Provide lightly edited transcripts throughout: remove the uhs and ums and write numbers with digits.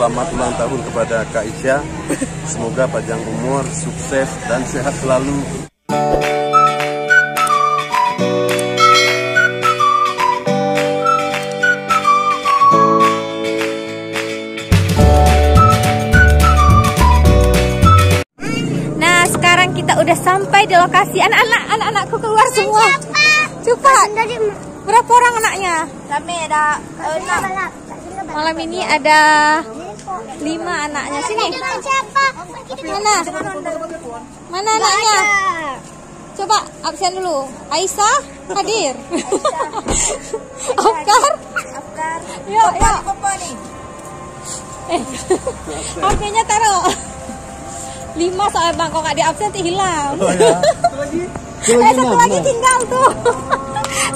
selamat ulang tahun kepada Kak Isya. Semoga panjang umur, sukses, dan sehat selalu. Nah, sekarang kita udah sampai di lokasi. Anak-anakku keluar semua. Coba. Berapa orang anaknya? Kami ada 6. Malam ini ada 5 anaknya. Sini. Mana? Mana anaknya? Coba absen dulu. Aisyah hadir. Afkar. Yuk. HP-nya taruh. 5 soal bang, kok nggak di absen tuh hilang. Oh, ya. Satu lagi tinggal tuh.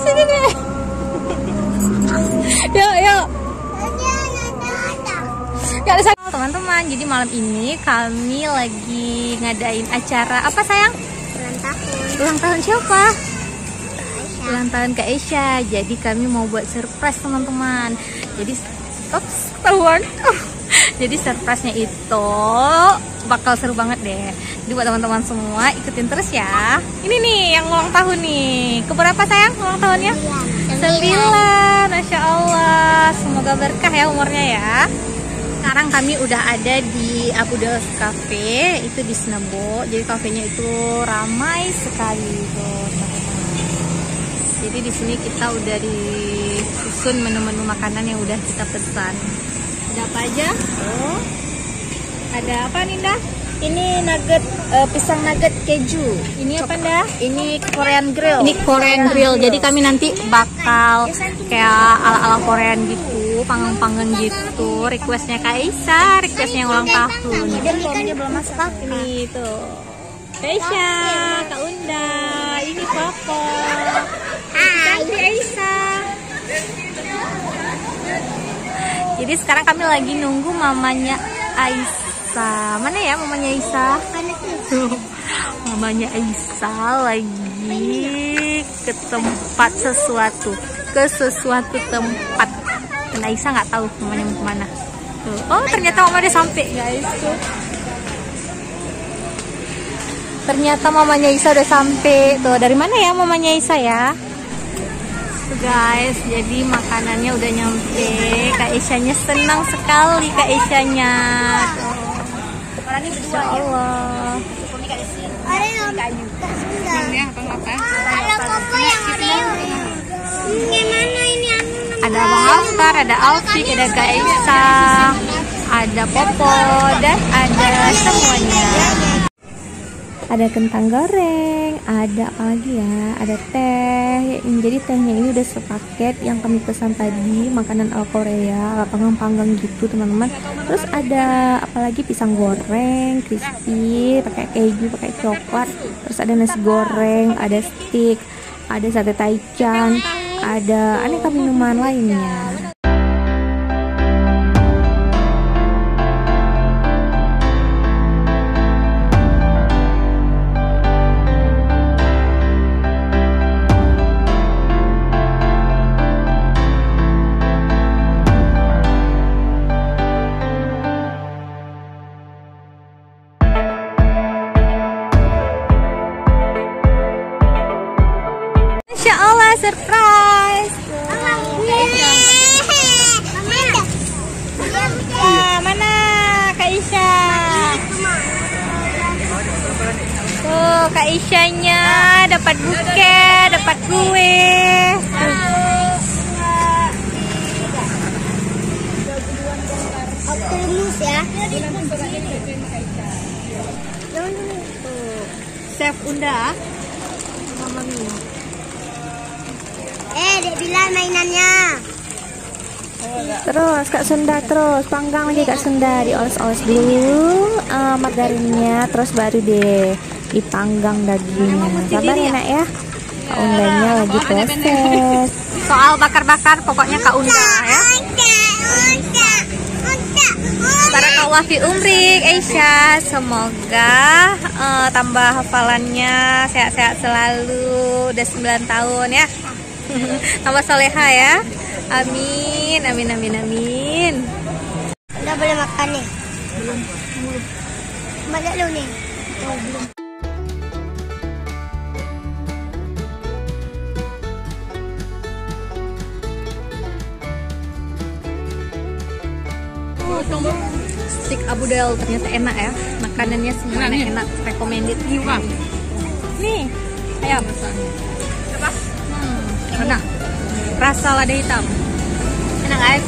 Sini deh. Yuk. Gak ada teman-teman. Jadi malam ini kami lagi ngadain acara apa sayang? Ulang tahun siapa? Ulang tahun Kak Isya. Jadi kami mau buat surprise teman-teman. Jadi ketahuan. Jadi surprise-nya itu bakal seru banget deh. Jadi buat teman-teman semua ikutin terus ya. Ini nih yang ulang tahun nih. Keberapa sayang ulang tahunnya? 9. Masya Allah. Semoga berkah ya umurnya ya. Sekarang kami udah ada di Abu Dhawas Cafe. Itu di Senebo. Jadi kafenya itu ramai sekali tuh teman-teman. Jadi di sini kita udah disusun menu-menu makanan yang udah kita pesan. Ada apa aja? Oh, ada apa Ninda? Ini nugget, pisang nugget keju. Ini apa Nda? Ini Korean grill. Ini Korean grill. Jadi kami nanti bakal kayak ala-ala Korean gitu, panggang-panggang gitu. Requestnya Kak Isya, requestnya yang ulang tahun. Dan suaminya belum masak. Ini tuh. Kak Isya, Kak Unda, ini Papa. Cantik Aisyah. Jadi sekarang kami lagi nunggu mamanya Aisyah. Mana ya mamanya Aisyah? Mamanya Aisyah lagi ke tempat sesuatu, ke sesuatu tempat. Dan Aisyah nggak tahu mamanya mau kemana. Tuh. Oh ternyata mama udah sampai guys. Tuh. Ternyata mamanya Aisyah udah sampai. Tuh dari mana ya mamanya Aisyah ya? Guys, jadi makanannya udah nyampe. Kak Isyanya senang sekali Kak Isyanya. Masya Allah. Ada Abang Alfar, ada Alfik, ada Kak Isya, ada Popo, dan ada semuanya. Ada kentang goreng, ada apa lagi ya? Ada teh. Jadi tehnya ini udah sepaket yang kami pesan tadi, makanan ala Korea, panggang-panggang gitu teman-teman. Terus ada apa lagi? Pisang goreng, crispy, pakai keju, pakai coklat. Terus ada nasi goreng, ada steak, ada sate taichan, ada aneka minuman lainnya. Masya Allah, surprise. Mana Kak Isya? Tuh Kak Isyanya dapat buket, dapat kue. Optimus ya. Chef Unda, Mama Mi. Dia bilang mainannya. Terus Kak Sunda, terus panggang lagi Kak Sunda, dioles-oles dulu margarinnya, terus baru deh dipanggang dagingnya. Sabar ya nak ya. Kak Undanya lagi proses. Soal bakar-bakar pokoknya Kak Unda ya. Barakallah fi umrik Aisyah. Semoga tambah hafalannya, sehat-sehat selalu. Udah 9 tahun ya. Tambah soleha ya. Amin, amin, amin, amin. Udah boleh makan nih. Belum. Balik dulu nih. Oh, belum. Stik abudel ternyata enak ya, makanannya semuanya enak, recommended. Nih ayam enak, rasa lada hitam enak kan?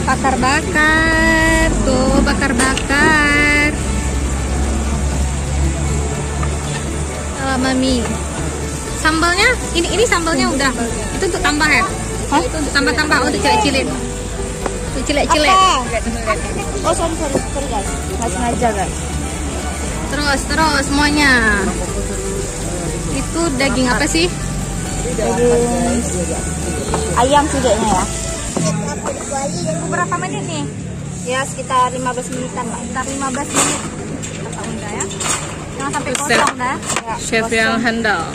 Bakar-bakar tuh, bakar-bakar mami. Sambalnya ini sambalnya udah itu untuk tambah ya? Oh, itu untuk tambah-tambah untuk cilik-cilik. Untuk cilik-cilik. Oh, sorry guys. Nggak sengaja guys. Terus semuanya. Itu daging apa sih? Daging ayam sih kayaknya ya. Berapa menit nih? Ya sekitar 15 menitan lah. Sekitar 15 menit. Kita undang ya. Jangan sampai kosong dah. Ya, Chef yang handal.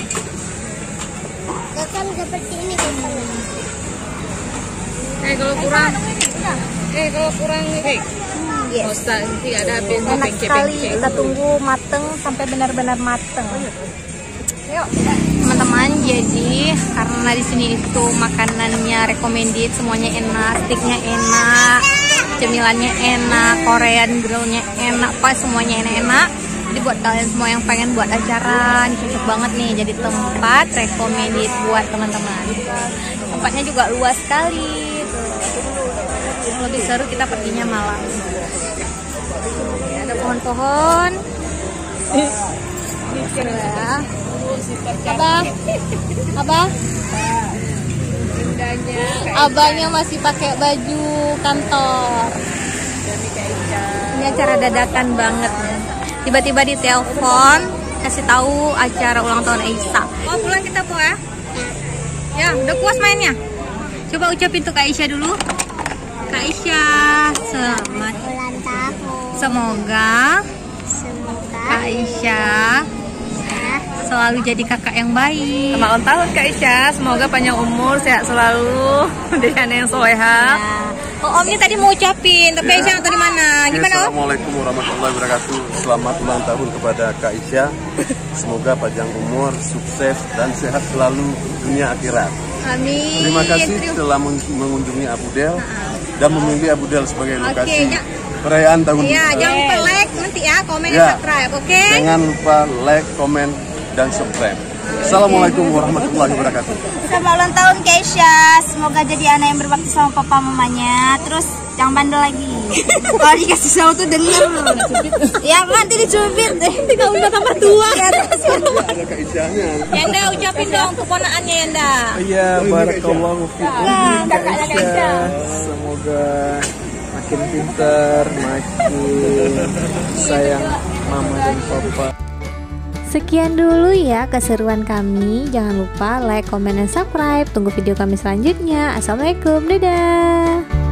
kan seperti ini kan. Kalau kurang, kalau kurang ini, Yes. Ustaz nanti ada habis Enak sekali. Kita tunggu mateng sampai benar-benar mateng. Yuk, teman-teman. Jadi karena di sini itu makanannya recommended, semuanya enak, stiknya enak, cemilannya enak, Korean grillnya enak, pas semuanya enak-enak. Jadi buat kalian semua yang pengen buat acara, ini cocok banget nih. Jadi tempat recommended buat teman-teman. Tempatnya juga luas sekali. Lebih seru kita perginya malam. Ada pohon-pohon. Ya. Abah, abangnya masih pakai baju kantor. Ini acara dadakan banget. Tiba-tiba ditelepon kasih tahu acara ulang tahun Aisyah. Oh, pulang kita ya? Ya, udah puas mainnya. Coba ucapin tuh Kak Aisyah dulu. Kak Aisyah, selamat Ulang tahun. Semoga Kak Aisyah selalu jadi kakak yang baik. Selamat ulang tahun Kak Isya, semoga panjang umur, sehat selalu, jadi anak yang soleha. Oh, Omnya tadi mau ucapin, tapi Aisyah tadi mana? Gimana Om? Assalamualaikum warahmatullahi wabarakatuh. Selamat ulang tahun kepada Kak Isya. Semoga panjang umur, sukses dan sehat selalu dunia akhirat. Amin. Terima kasih telah mengunjungi Abudel dan memilih Abudel sebagai lokasi perayaan tahun. Iya, jangan lupa like nanti ya, komen dan Ya. subscribe, oke? Jangan lupa like, komen, dan subscribe. Assalamualaikum warahmatullahi wabarakatuh. Selamat ulang tahun Keisha. Semoga jadi anak yang berbakti sama papa mamanya. Terus jangan bandel lagi. Kalau dikasih tahu tuh denger. Ya nanti dicubit. Tidak udah tambah tua. Ada Kak Isyanya. Yanda ucapin dong untuk ponakannya Yanda. Iya, barakallahu fikum Kak Aisyah. Semoga makin pinter, makin sayang mama dan papa. Sekian dulu ya keseruan kami. Jangan lupa like, komen, dan subscribe. Tunggu video kami selanjutnya. Assalamualaikum, dadah.